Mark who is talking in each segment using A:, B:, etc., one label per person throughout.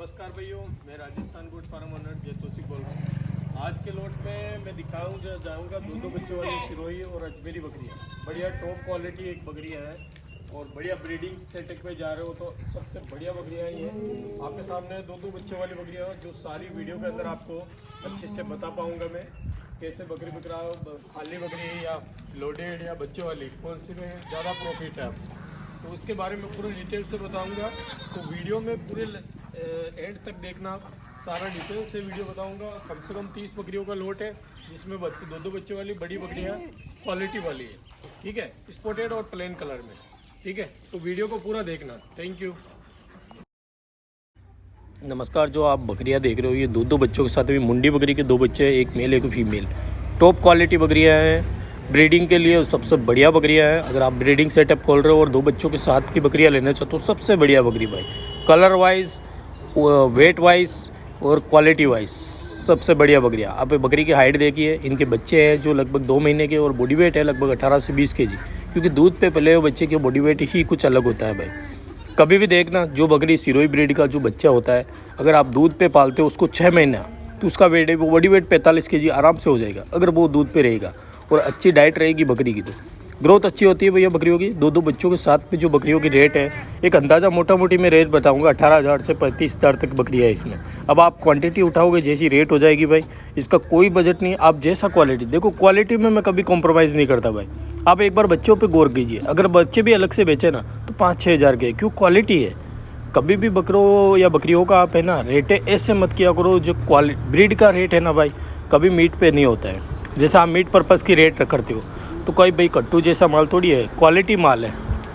A: नमस्कार भाइयों, मैं राजस्थान गोट फार्म ओनर जयतोषी बोल रहा हूँ। आज के लोट में मैं जाऊँगा दो बच्चों वाली सिरोही और अजमेरी बकरियाँ। बढ़िया टॉप क्वालिटी एक बकरियाँ है और बढ़िया ब्रीडिंग सेटअप पे जा रहे हो तो सबसे बढ़िया बकरियाँ ये आपके सामने दो बच्चों वाली बकरियाँ जो सारी वीडियो के अंदर आपको अच्छे से बता पाऊँगा मैं कैसे बकरी बकरा खाली बकरी है या लोडेड या बच्चे वाली कौन सी में ज़्यादा प्रॉफिट है आपको, तो उसके बारे में पूरे डिटेल से बताऊंगा। तो वीडियो में पूरे एंड तक देखना, सारा डिटेल से वीडियो बताऊंगा। कम से कम 30 बकरियों का लोट है जिसमें दो बच्चे वाली बड़ी बकरियां क्वालिटी वाली है, ठीक है, स्पॉटेड और प्लेन कलर में, ठीक है। तो वीडियो को पूरा देखना। Thank you.
B: नमस्कार। जो आप बकरियां देख रहे हो ये दो बच्चों के साथ भी मुंडी बकरी के दो बच्चे हैं, एक मेल एक फीमेल। टॉप क्वालिटी बकरियां हैं, ब्रीडिंग के लिए सबसे बढ़िया बकरियां हैं। अगर आप ब्रीडिंग सेटअप खोल रहे हो और दो बच्चों के साथ की बकरियां लेना चाहते हो, सबसे बढ़िया बकरी भाई, कलर वाइज, वेट वाइज और क्वालिटी वाइज सबसे बढ़िया बकरियां। आप बकरी की हाइट देखिए, इनके बच्चे हैं जो लगभग 2 महीने के और बॉडी वेट है लगभग 18 से 20 kg, क्योंकि दूध पे पले हुए बच्चे के बॉडी वेट ही कुछ अलग होता है भाई। कभी भी देखना, जो बकरी सिरोही ब्रीड का जो बच्चा होता है, अगर आप दूध पे पालते हो उसको 6 महीना, तो उसका वेट बॉडी वेट 45 kg आराम से हो जाएगा अगर वो दूध पे रहेगा और अच्छी डाइट रहेगी बकरी की। तो ग्रोथ अच्छी होती है भैया बकरियों की। दो बच्चों के साथ में जो बकरियों की रेट है, एक अंदाज़ा मोटा मोटी मैं रेट बताऊंगा, 18,000 से 35,000 तक बकरी है इसमें। अब आप क्वांटिटी उठाओगे जैसी रेट हो जाएगी भाई, इसका कोई बजट नहीं। आप जैसा क्वालिटी देखो, क्वालिटी में मैं कभी कॉम्प्रोमाइज़ नहीं करता भाई। आप एक बार बच्चों पर गौर कीजिए, अगर बच्चे भी अलग से बेचे ना तो 5-6 हज़ार के, क्यों, क्वालिटी है। कभी भी बकरों या बकरियों का आप है ना रेट ऐसे मत किया करो, जो ब्रीड का रेट है ना भाई कभी मीट पे नहीं होता है। जैसा आप मीट पर्पज़ की रेट करते हो तो कोई भाई कट्टू जैसा माल थोड़ी है, क्वालिटी माल है,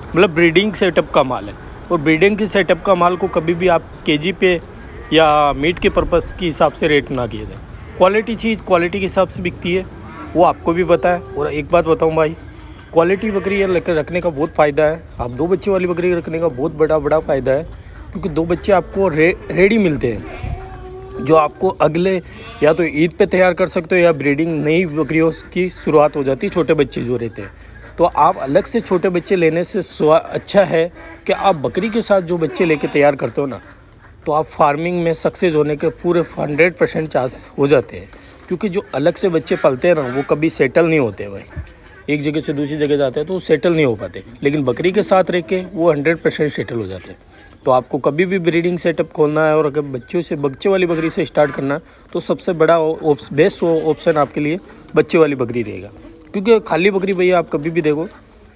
B: मतलब ब्रीडिंग सेटअप का माल है। और ब्रीडिंग की सेटअप का माल को कभी भी आप केजी पे या मीट के पर्पज़ के हिसाब से रेट ना किए दें। क्वालिटी चीज़ क्वालिटी के हिसाब से बिकती है, वो आपको भी पता है। और एक बात बताऊँ भाई, क्वालिटी बकरी लेकर रखने का बहुत फ़ायदा है। आप दो बच्चे वाली बकरी रखने का बहुत बड़ा फ़ायदा है, क्योंकि दो बच्चे आपको रेडी मिलते हैं, जो आपको अगले या तो ईद पे तैयार कर सकते हो या ब्रीडिंग नई बकरियों की शुरुआत हो जाती है, छोटे बच्चे जो रहते हैं। तो आप अलग से छोटे बच्चे लेने से अच्छा है कि आप बकरी के साथ जो बच्चे लेके तैयार करते हो ना, तो आप फार्मिंग में सक्सेस होने के पूरे 100% चांस हो जाते हैं। क्योंकि जो अलग से बच्चे पलते हैं ना, वो कभी सेटल नहीं होते भाई, एक जगह से दूसरी जगह जाते हैं तो सेटल नहीं हो पाते। लेकिन बकरी के साथ रह के वो 100% सेटल हो जाते हैं। तो आपको कभी भी ब्रीडिंग सेटअप खोलना है और अगर बच्चे वाली बकरी से स्टार्ट करना है, तो सबसे बड़ा बेस्ट ऑप्शन आपके लिए बच्चे वाली बकरी रहेगा। क्योंकि खाली बकरी भैया आप कभी भी देखो,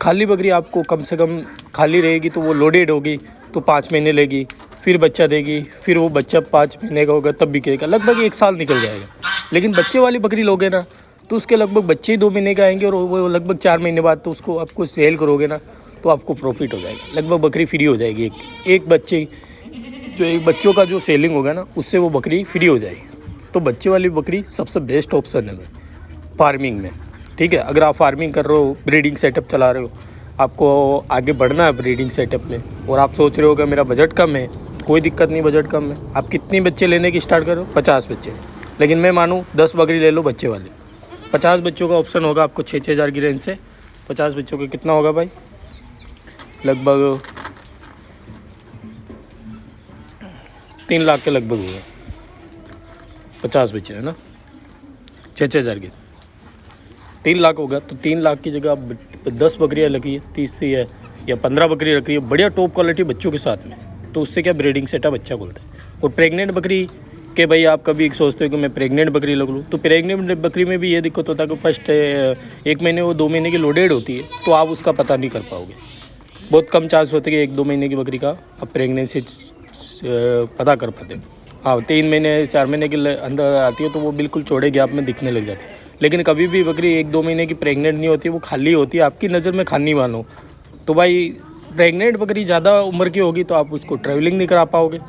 B: खाली बकरी आपको कम से कम खाली रहेगी तो वो लोडेड होगी तो 5 महीने लेगी, फिर बच्चा देगी, फिर वो बच्चा 5 महीने का होगा तब बिकेगा, लगभग 1 साल निकल जाएगा। लेकिन बच्चे वाली बकरी लोगे ना तो उसके लगभग बच्चे ही 2 महीने के आएंगे और वो लगभग 4 महीने बाद तो उसको आपको सेल करोगे ना तो आपको प्रॉफिट हो जाएगा, लगभग बकरी फ्री हो जाएगी। एक बच्चों का जो सेलिंग होगा ना उससे वो बकरी फ्री हो जाएगी। तो बच्चे वाली बकरी सबसे बेस्ट ऑप्शन है फार्मिंग में, ठीक है। अगर आप फार्मिंग कर रहे हो, ब्रीडिंग सेटअप चला रहे हो, आपको आगे बढ़ना है ब्रीडिंग सेटअप में, और आप सोच रहे हो कि मेरा बजट कम है, कोई दिक्कत नहीं, बजट कम है। आप कितने बच्चे लेने की स्टार्ट करो? 50 बच्चे, लेकिन मैं मानूँ 10 बकरी ले लो बच्चे वाले। 50 बच्चों का ऑप्शन होगा आपको 6-6 हज़ार की रेंज से। 50 बच्चों का कितना होगा भाई? लगभग 3 लाख के लगभग होगा 50 बच्चे, है ना, 6-6 हज़ार के 3 लाख होगा। तो 3 लाख की जगह आप 10 बकरियाँ रखी है, 30 है या 15 बकरी रखी है बढ़िया टॉप क्वालिटी बच्चों के साथ में, तो उससे क्या ब्रीडिंग सेटअप अच्छा खुलता है। और प्रेग्नेंट बकरी के भाई आप कभी सोचते हो कि मैं प्रेग्नेंट बकरी लग लूँ, तो प्रेग्नेंट बकरी में भी ये दिक्कत होता है कि फर्स्ट 1 महीने वो 2 महीने की लोडेड होती है, तो आप उसका पता नहीं कर पाओगे। बहुत कम चांस होते कि 1-2 महीने की बकरी का आप प्रेगनेंसी पता कर पाते। हाँ, 3 महीने 4 महीने के अंदर आती है तो वो बिल्कुल चौड़े गैप में दिखने लग जाती है। लेकिन कभी भी बकरी 1-2 महीने की प्रेग्नेंट नहीं होती, वो खाली होती है, आपकी नज़र में खानी मानो, तो भाई प्रेग्नेंट बकरी ज़्यादा उम्र की होगी तो आप उसको ट्रैवलिंग नहीं करा पाओगे।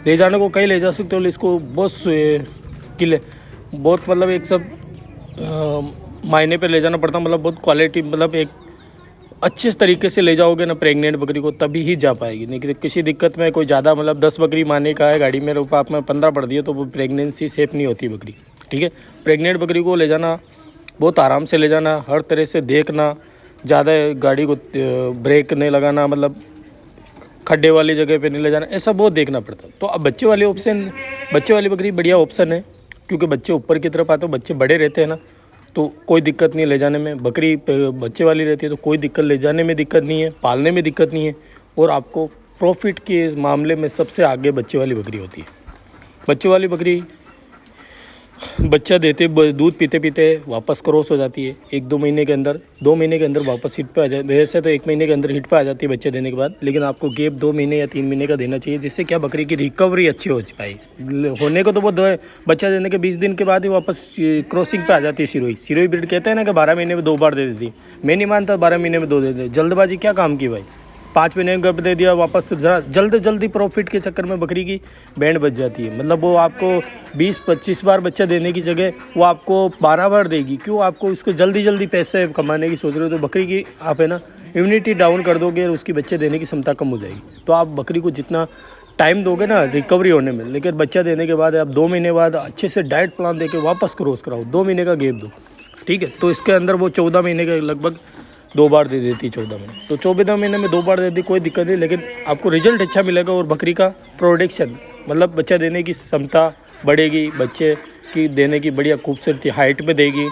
B: ले जाने को कहीं ले जा सकते हो, इसको बहुत मतलब एक सब मायने पे ले जाना पड़ता, मतलब बहुत क्वालिटी, मतलब एक अच्छे तरीके से ले जाओगे ना प्रेग्नेंट बकरी को तभी ही जा पाएगी। नहीं कि किसी दिक्कत में कोई ज़्यादा, मतलब 10 बकरी मारने का है गाड़ी में, रूप आप में 15 पड़ दिए तो वो प्रेगनेंसी सेफ नहीं होती बकरी, ठीक है। प्रेग्नेंट बकरी को ले जाना, बहुत आराम से ले जाना, हर तरह से देखना, ज़्यादा गाड़ी को ब्रेक नहीं लगाना, मतलब खड्डे वाली जगह पे नहीं ले जाना, ऐसा बहुत देखना पड़ता। तो अब बच्चे वाली बकरी बढ़िया ऑप्शन है, क्योंकि बच्चे ऊपर की तरफ आते हैं, बच्चे बड़े रहते हैं ना, तो कोई दिक्कत नहीं ले जाने में। बकरी बच्चे वाली रहती है तो कोई दिक्कत, ले जाने में दिक्कत नहीं है, पालने में दिक्कत नहीं है, और आपको प्रॉफिट के मामले में सबसे आगे बच्चे वाली बकरी होती है। बच्चे वाली बकरी बच्चा देते, दूध पीते पीते वापस क्रॉस हो जाती है 1-2 महीने के अंदर, 2 महीने के अंदर वापस हिट पे आ जाए। वैसे तो 1 महीने के अंदर हिट पे आ जाती है बच्चे देने के बाद, लेकिन आपको गैप 2 महीने या 3 महीने का देना चाहिए, जिससे क्या बकरी की रिकवरी अच्छी हो पाए। होने को तो वो बच्चा देने के 20 दिन के बाद ही वापस क्रॉसिंग पे आ जाती है सिरोही ब्रीड। कहते हैं ना कि 12 महीने में 2 बार दे देती है, मैं नहीं मानता 12 महीने में 2 दे दे। जल्दबाजी क्या काम की भाई, 5 महीने में गर्भ दे दिया वापस, जरा जल्दी प्रॉफिट के चक्कर में बकरी की बैंड बच जाती है। मतलब वो आपको 20-25 बार बच्चा देने की जगह वो आपको 12 बार देगी। क्यों, आपको उसको जल्दी पैसे कमाने की सोच रहे हो, तो बकरी की आप है ना इम्यूनिटी डाउन कर दोगे और उसकी बच्चे देने की क्षमता कम हो जाएगी। तो आप बकरी को जितना टाइम दोगे ना रिकवरी होने में, लेकिन बच्चा देने के बाद आप 2 महीने बाद अच्छे से डाइट प्लान दे के वापस क्रॉस कराओ, 2 महीने का गैप दो, ठीक है। तो इसके अंदर वो 14 महीने के लगभग 2 बार दे देती है, 14 महीने। तो 14 महीने में 2 बार दे दी, कोई दिक्कत नहीं, लेकिन आपको रिजल्ट अच्छा मिलेगा और बकरी का प्रोडक्शन मतलब बच्चा देने की क्षमता बढ़ेगी, बच्चे की देने की बढ़िया खूबसूरती हाइट में देगी,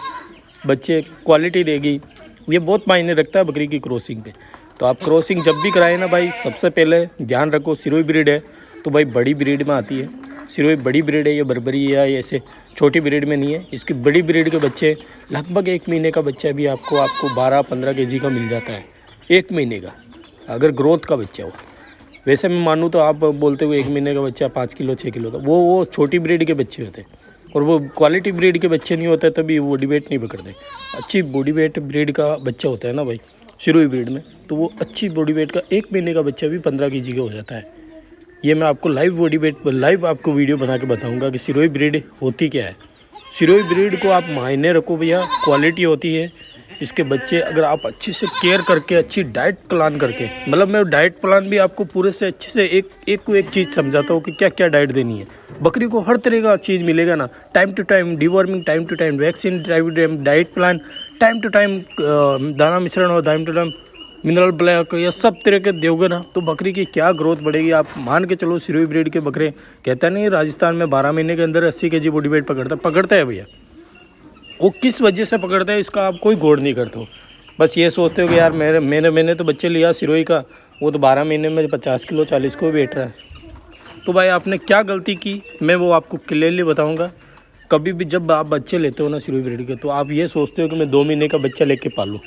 B: बच्चे क्वालिटी देगी। ये बहुत मायने रखता है बकरी की क्रॉसिंग पे। तो आप क्रॉसिंग जब भी कराएं ना भाई, सबसे पहले ध्यान रखो सिरोही ब्रीड है तो भाई बड़ी ब्रीड में आती है। सिरोही बड़ी ब्रीड है, ये बर्बरी या ऐसे छोटी ब्रीड में नहीं है। इसकी बड़ी ब्रीड के बच्चे लगभग 1 महीने का बच्चा भी आपको 12-15 kg का मिल जाता है 1 महीने का, अगर ग्रोथ का बच्चा हो। वैसे मैं मानूँ तो आप बोलते हुए 1 महीने का बच्चा 5 किलो 6 किलो था, वो छोटी ब्रीड के बच्चे होते हैं, और वो क्वालिटी ब्रीड के बच्चे नहीं होते, तभी बॉडी वेट नहीं पकड़ते। अच्छी बॉडी वेट ब्रीड का बच्चा होता है ना भाई सिरोही ब्रीड में, तो वो अच्छी बॉडी वेट का 1 महीने का बच्चा भी 15 kg का हो जाता है। ये मैं आपको लाइव बॉडी वेट लाइव आपको वीडियो बना के बताऊंगा कि सिरोही ब्रीड होती क्या है। सिरोही ब्रीड को आप मायने रखो भैया, क्वालिटी होती है इसके बच्चे। अगर आप अच्छे से केयर करके, अच्छी डाइट प्लान करके, मतलब मैं डाइट प्लान भी आपको पूरे से अच्छे से एक चीज़ समझाता हूँ कि क्या क्या डाइट देनी है। बकरी को हर तरह का चीज़ मिलेगा ना, time to time deworming, time to time vaccine, time to time diet plan, time to time दाना मिश्रण और time to time mineral black, ये सब तरह के दोगे ना तो बकरी की क्या ग्रोथ बढ़ेगी। आप मान के चलो सिरोही ब्रीड के बकरे, कहता नहीं राजस्थान में 12 महीने के अंदर 80 kg बॉडी वेट पकड़ता है भैया। वो किस वजह से पकड़ता है इसका आप कोई गौर नहीं करते हो, बस ये सोचते हो कि यार मैंने तो बच्चे लिया सिरोही का, वो तो 12 महीने में 50 किलो 40 को बैठ रहा है। तो भाई आपने क्या गलती की, मैं वो आपको क्लियरली बताऊँगा। कभी भी जब आप बच्चे लेते हो ना सिरोही ब्रीड के, तो आप ये सोचते हो कि मैं 2 महीने का बच्चा लेके पालूँ।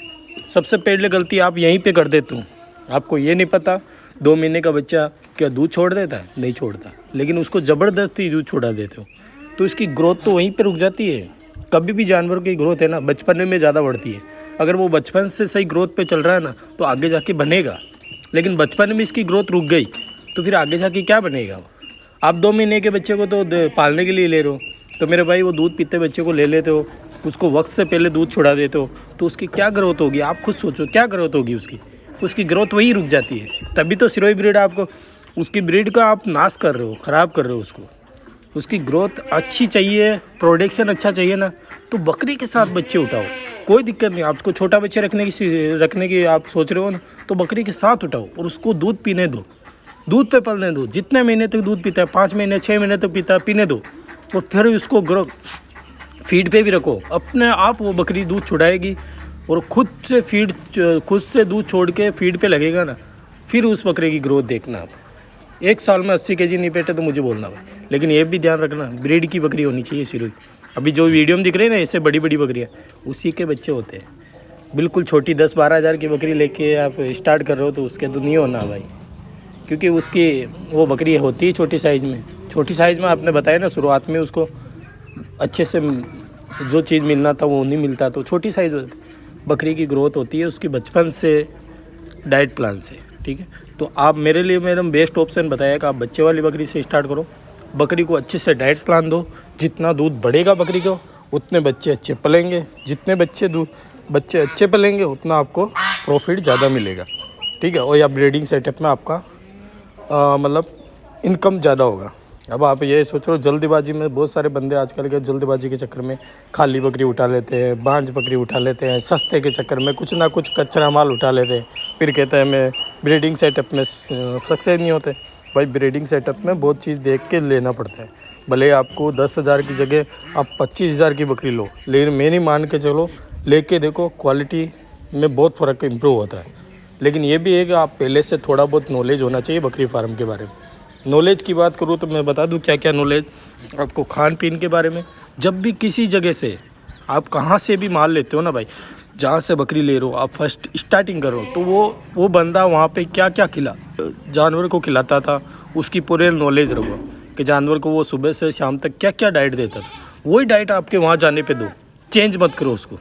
B: सबसे पहले गलती आप यहीं पे कर देते हो। आपको ये नहीं पता 2 महीने का बच्चा क्या दूध छोड़ देता है, नहीं छोड़ता, लेकिन उसको ज़बरदस्ती दूध छोड़ा देते हो तो इसकी ग्रोथ तो वहीं पे रुक जाती है। कभी भी जानवर की ग्रोथ है ना बचपन में ज़्यादा बढ़ती है। अगर वो बचपन से सही ग्रोथ पे चल रहा है ना तो आगे जाके बनेगा, लेकिन बचपन में इसकी ग्रोथ रुक गई तो फिर आगे जाके क्या बनेगा। आप 2 महीने के बच्चे को तो पालने के लिए ले रहे हो, तो मेरे भाई वो दूध पीते बच्चे को ले लेते हो, उसको वक्त से पहले दूध छुड़ा देते हो, तो उसकी क्या ग्रोथ होगी। आप खुद सोचो क्या ग्रोथ होगी उसकी ग्रोथ वही रुक जाती है। तभी तो सिरोही ब्रीड आपको, उसकी ब्रीड का आप नाश कर रहे हो, ख़राब कर रहे हो उसको। उसकी ग्रोथ अच्छी चाहिए, प्रोडक्शन अच्छा चाहिए ना, तो बकरी के साथ बच्चे उठाओ, कोई दिक्कत नहीं। आपको छोटा बच्चे रखने की आप सोच रहे हो ना, तो बकरी के साथ उठाओ और उसको दूध पीने दो, दूध पे पलने दो। जितने महीने तक दूध पीता है, 5 महीने 6 महीने तक पीता है, पीने दो, और फिर उसको फीड पे भी रखो। अपने आप वो बकरी दूध छुड़ाएगी और खुद से दूध छोड़ के फीड पे लगेगा ना, फिर उस बकरे की ग्रोथ देखना आप। 1 साल में 80 kg नहीं पेटे तो मुझे बोलना भाई, लेकिन ये भी ध्यान रखना ब्रीड की बकरी होनी चाहिए सिरोही। अभी जो वीडियो में दिख रहे हैं ना ऐसे बड़ी बड़ी बकरियाँ, उसी के बच्चे होते हैं। बिल्कुल छोटी 10-12 हज़ार की बकरी लेके आप स्टार्ट कर रहे हो तो उसके तो नहीं होना भाई, क्योंकि उसकी वो बकरी होती है छोटी साइज़ में। छोटी साइज़ में आपने बताया ना शुरुआत में उसको अच्छे से जो चीज़ मिलना था वो नहीं मिलता, तो छोटी साइज़ बकरी की ग्रोथ होती है उसकी बचपन से डाइट प्लान से, ठीक है। तो आप मेरे लिए मेरा बेस्ट ऑप्शन बताया कि आप बच्चे वाली बकरी से स्टार्ट करो। बकरी को अच्छे से डाइट प्लान दो, जितना दूध बढ़ेगा बकरी को उतने बच्चे अच्छे पलेंगे, जितने बच्चे अच्छे पलेंगे उतना आपको प्रॉफिट ज़्यादा मिलेगा, ठीक है। और या ब्रीडिंग सेटअप में आपका मतलब इनकम ज़्यादा होगा। अब आप ये सोचो जल्दीबाजी में बहुत सारे बंदे आजकल के जल्दीबाजी के चक्कर में खाली बकरी उठा लेते हैं, बांझ बकरी उठा लेते हैं, सस्ते के चक्कर में कुछ ना कुछ कच्चा माल उठा लेते हैं, फिर कहते हैं मैं ब्रीडिंग सेटअप में सक्सेस नहीं होते। भाई ब्रीडिंग सेटअप में बहुत चीज़ देख के लेना पड़ता है। भले आपको 10,000 की जगह आप 25,000 की बकरी लो, लेकिन मेरी मान के चलो लेके देखो क्वालिटी में बहुत फ़र्क इम्प्रूव होता है। लेकिन ये भी है कि आप पहले से थोड़ा बहुत नॉलेज होना चाहिए बकरी फार्म के बारे में। नॉलेज की बात करूँ तो मैं बता दूं क्या क्या नॉलेज आपको खान पीन के बारे में। जब भी किसी जगह से आप कहाँ से भी माल लेते हो ना भाई, जहाँ से बकरी ले रहे हो आप फर्स्ट स्टार्टिंग करो तो वो बंदा वहाँ पे क्या क्या जानवर को खिलाता था उसकी पूरे नॉलेज रखो कि जानवर को वो सुबह से शाम तक क्या क्या डाइट देता था। वही डाइट आपके वहाँ जाने पे दो, चेंज मत करो उसको,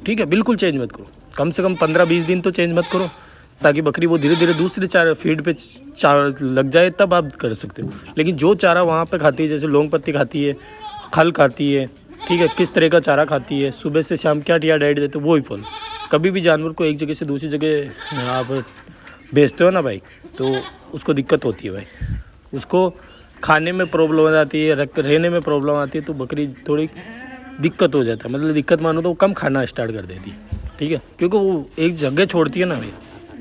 B: ठीक है, बिल्कुल चेंज मत करो। कम से कम 15-20 दिन तो चेंज मत करो, ताकि बकरी वो धीरे धीरे दूसरे चारा फीड पे लग जाए, तब आप कर सकते हो। लेकिन जो चारा वहाँ पे खाती है, जैसे लौंग पत्ती खाती है, खल खाती है, ठीक है, किस तरह का चारा खाती है, सुबह से शाम क्या डाइट देते हो, वो ही फॉलो। कभी भी जानवर को एक जगह से दूसरी जगह आप भेजते हो ना भाई, तो उसको दिक्कत होती है भाई, उसको खाने में प्रॉब्लम हो जाती है, रहने में प्रॉब्लम आती है, तो बकरी थोड़ी दिक्कत हो जाता है। मतलब दिक्कत मानो तो वो कम खाना स्टार्ट कर देती है, ठीक है, क्योंकि वो एक जगह छोड़ती है ना भाई।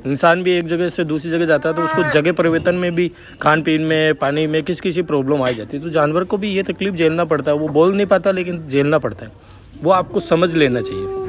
B: इंसान भी एक जगह से दूसरी जगह जाता है तो उसको जगह परिवर्तन में भी खान पीन में, पानी में किसी प्रॉब्लम आ जाती है। तो जानवर को भी ये तकलीफ झेलना पड़ता है, वो बोल नहीं पाता लेकिन झेलना पड़ता है, वो आपको समझ लेना चाहिए।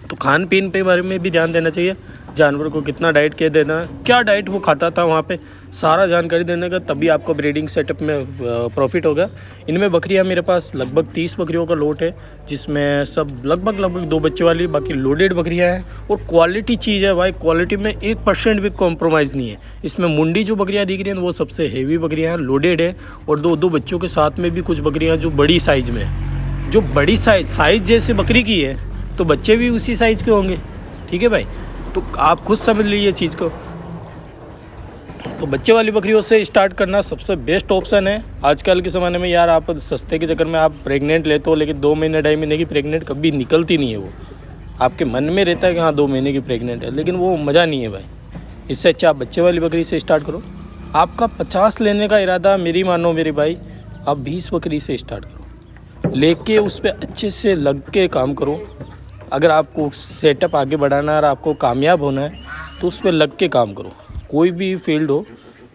B: तो खान पीन पे बारे में भी ध्यान देना चाहिए, जानवर को कितना डाइट क्या देना, क्या डाइट वो खाता था, वहाँ पे सारा जानकारी देने का, तभी आपको ब्रीडिंग सेटअप में प्रॉफिट होगा। इनमें बकरियाँ मेरे पास लगभग 30 बकरियों का लोट है, जिसमें सब लगभग 2 बच्चे वाली, बाकी लोडेड बकरियाँ हैं। और क्वालिटी चीज़ है भाई, क्वालिटी में 1% भी कॉम्प्रोमाइज़ नहीं है। इसमें मुंडी जो बकरियाँ दिख रही हैं वो सबसे हेवी बकरियाँ हैं, लोडेड है। और 2 बच्चों के साथ में भी कुछ बकरियाँ जो बड़ी साइज़ में है, जो बड़ी साइज़ जैसे बकरी की है तो बच्चे भी उसी साइज़ के होंगे, ठीक है भाई। तो आप खुद समझ लीजिए चीज़ को। तो बच्चे वाली बकरियों से स्टार्ट करना सबसे बेस्ट ऑप्शन है आजकल के ज़माने में। यार आप सस्ते के चक्कर में आप प्रेग्नेंट लेते हो, लेकिन 2 महीने 2.5 महीने की प्रेग्नेंट कभी निकलती नहीं है। वो आपके मन में रहता है कि हाँ 2 महीने की प्रेग्नेंट है, लेकिन वो मज़ा नहीं है भाई। इससे अच्छा आप बच्चे वाली बकरी से स्टार्ट करो। आपका 50 लेने का इरादा, मेरी मानो मेरे भाई, आप 20 बकरी से स्टार्ट करो, लेके उस पर अच्छे से लग के काम करो। अगर आपको सेटअप आगे बढ़ाना है और आपको कामयाब होना है तो उस पर लग के काम करो। कोई भी फील्ड हो,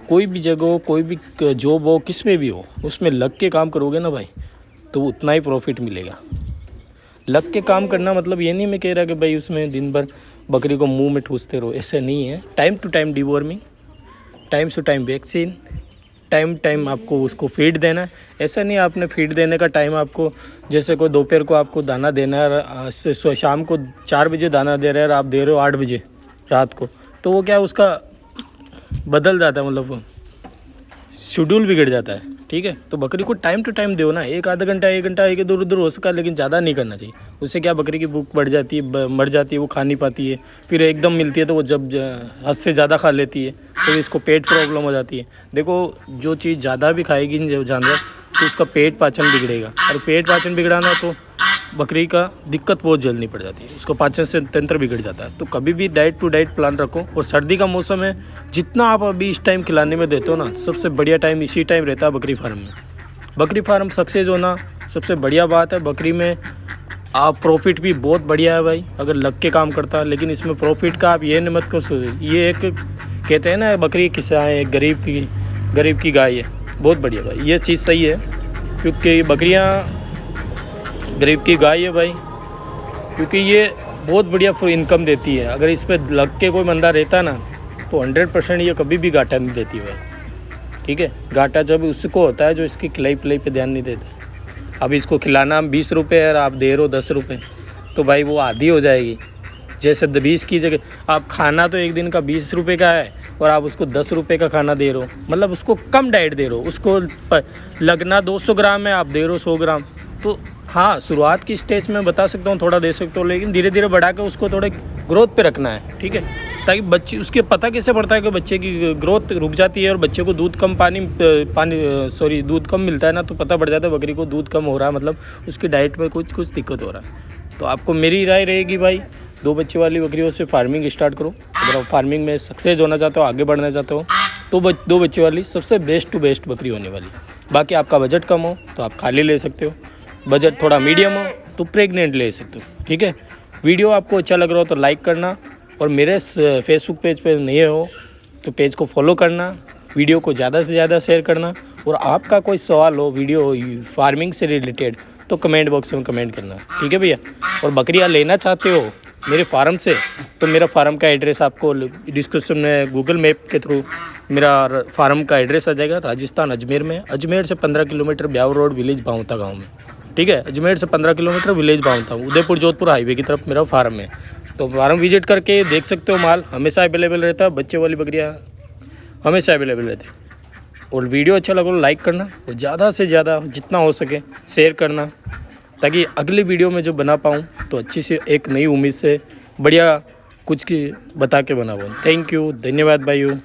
B: कोई भी जगह हो, कोई भी जॉब हो, किस में भी हो, उसमें लग के काम करोगे ना भाई तो उतना ही प्रॉफिट मिलेगा। लग के काम करना मतलब ये नहीं मैं कह रहा कि भाई उसमें दिन भर बकरी को मुंह में ठूसते रहो, ऐसे नहीं है। Time to time deworming, time to time vaccine, time आपको उसको फीड देना है। ऐसा नहीं आपने फीड देने का टाइम आपको, जैसे कोई दोपहर को आपको दाना देना है, शाम को 4 बजे दाना दे रहे हैं और आप दे रहे हो 8 बजे रात को, तो वो क्या उसका बदल जाता है, मतलब शेड्यूल बिगड़ जाता है, ठीक है। तो बकरी को टाइम टू टाइम दो ना, 1 घंटा 1 घंटा एक इधर उधर हो सका, लेकिन ज़्यादा नहीं करना चाहिए। उससे क्या बकरी की भूख बढ़ जाती है, मर जाती है, वो खा नहीं पाती है, फिर एकदम मिलती है तो वो जब हद से ज़्यादा खा लेती है तो इसको पेट प्रॉब्लम हो जाती है। देखो जो चीज़ ज़्यादा भी खाएगी जानवर तो उसका पेट पाचन बिगड़ेगा, और पेट पाचन बिगड़ाना तो बकरी का दिक्कत बहुत झेलनी पड़ जाती है, उसका पाचन से तंत्र बिगड़ जाता है। तो कभी भी डाइट टू डाइट प्लान रखो। और सर्दी का मौसम है, जितना आप अभी इस टाइम खिलाने में देते हो ना, सबसे बढ़िया टाइम इसी टाइम रहता है बकरी फार्म में। बकरी फार्म सक्सेस होना सबसे बढ़िया बात है। बकरी में आप प्रॉफिट भी बहुत बढ़िया है भाई, अगर लग के काम करता है। लेकिन इसमें प्रॉफिट का आप ये नहीं मत कर, ये एक कहते हैं ना बकरी किस्सा है, गरीब की गाय है, बहुत बढ़िया भाई, ये चीज़ सही है। क्योंकि बकरियाँ गरीब की गाय है भाई, क्योंकि ये बहुत बढ़िया इनकम देती है। अगर इस पर लग के कोई बंदा रहता ना तो 100% ये कभी भी घाटा नहीं देती भाई, ठीक है। घाटा जब उसको होता है जो इसकी खिलाई पिलाई पे ध्यान नहीं देता। अब इसको खिलाना 20 रुपये और आप दे रहे हो 10 रुपये, तो भाई वो आधी हो जाएगी। जैसे 20 की जगह आप खाना तो एक दिन का 20 रुपये का है और आप उसको 10 रुपये का खाना दे रहे हो, मतलब उसको कम डाइट दे रहे हो। उसको लगना 200 ग्राम है, आप दे रहे हो 100 ग्राम। तो हाँ, शुरुआत की स्टेज में बता सकता हूँ थोड़ा दे सकते हो, लेकिन धीरे धीरे बढ़ा के उसको थोड़े ग्रोथ पे रखना है, ठीक है, ताकि बच्चे उसके पता कैसे पड़ता है कि बच्चे की ग्रोथ रुक जाती है और बच्चे को दूध कम मिलता है ना, तो पता पड़ जाता है बकरी को दूध कम हो रहा है, मतलब उसकी डाइट में कुछ दिक्कत हो रहा है। तो आपको मेरी राय रहेगी भाई, 2 बच्चे वाली बकरियों से फार्मिंग स्टार्ट करो। अगर आप फार्मिंग में सक्सेस होना चाहते हो, आगे बढ़ना चाहते हो, तो दो बच्चे वाली सबसे बेस्ट टू बेस्ट बकरी होने वाली। बाकी आपका बजट कम हो तो आप खाली ले सकते हो, बजट थोड़ा मीडियम हो तो प्रेग्नेंट ले सकते हो। ठीक है, वीडियो आपको अच्छा लग रहा हो तो लाइक करना, और मेरे फेसबुक पेज पे नए हो तो पेज को फॉलो करना, वीडियो को ज़्यादा से ज़्यादा शेयर करना, और आपका कोई सवाल हो वीडियो फार्मिंग से रिलेटेड तो कमेंट बॉक्स में कमेंट करना। ठीक है भैया, और बकरियाँ लेना चाहते हो मेरे फार्म से तो मेरा फार्म का एड्रेस आपको डिस्क्रिप्शन में गूगल मैप के थ्रू मेरा फार्म का एड्रेस आ जाएगा। राजस्थान अजमेर में, अजमेर से 15 kilometre Beawar road village Baunta गाँव में। ठीक है, अजमेर से 15 kilometre village Baunta, Udaipur Jodhpur highway की तरफ मेरा फार्म है। तो फार्म विजिट करके देख सकते हो, माल हमेशा अवेलेबल रहता है, बच्चे वाली बकरियाँ हमेशा अवेलेबल रहती है। और वीडियो अच्छा लगा तो लाइक करना, और ज़्यादा से ज़्यादा जितना हो सके शेयर करना, ताकि अगली वीडियो में जो बना पाऊँ तो अच्छी से एक नई उम्मीद से बढ़िया कुछ की बता के बना पाऊँ। थैंक यू, धन्यवाद भाइयों।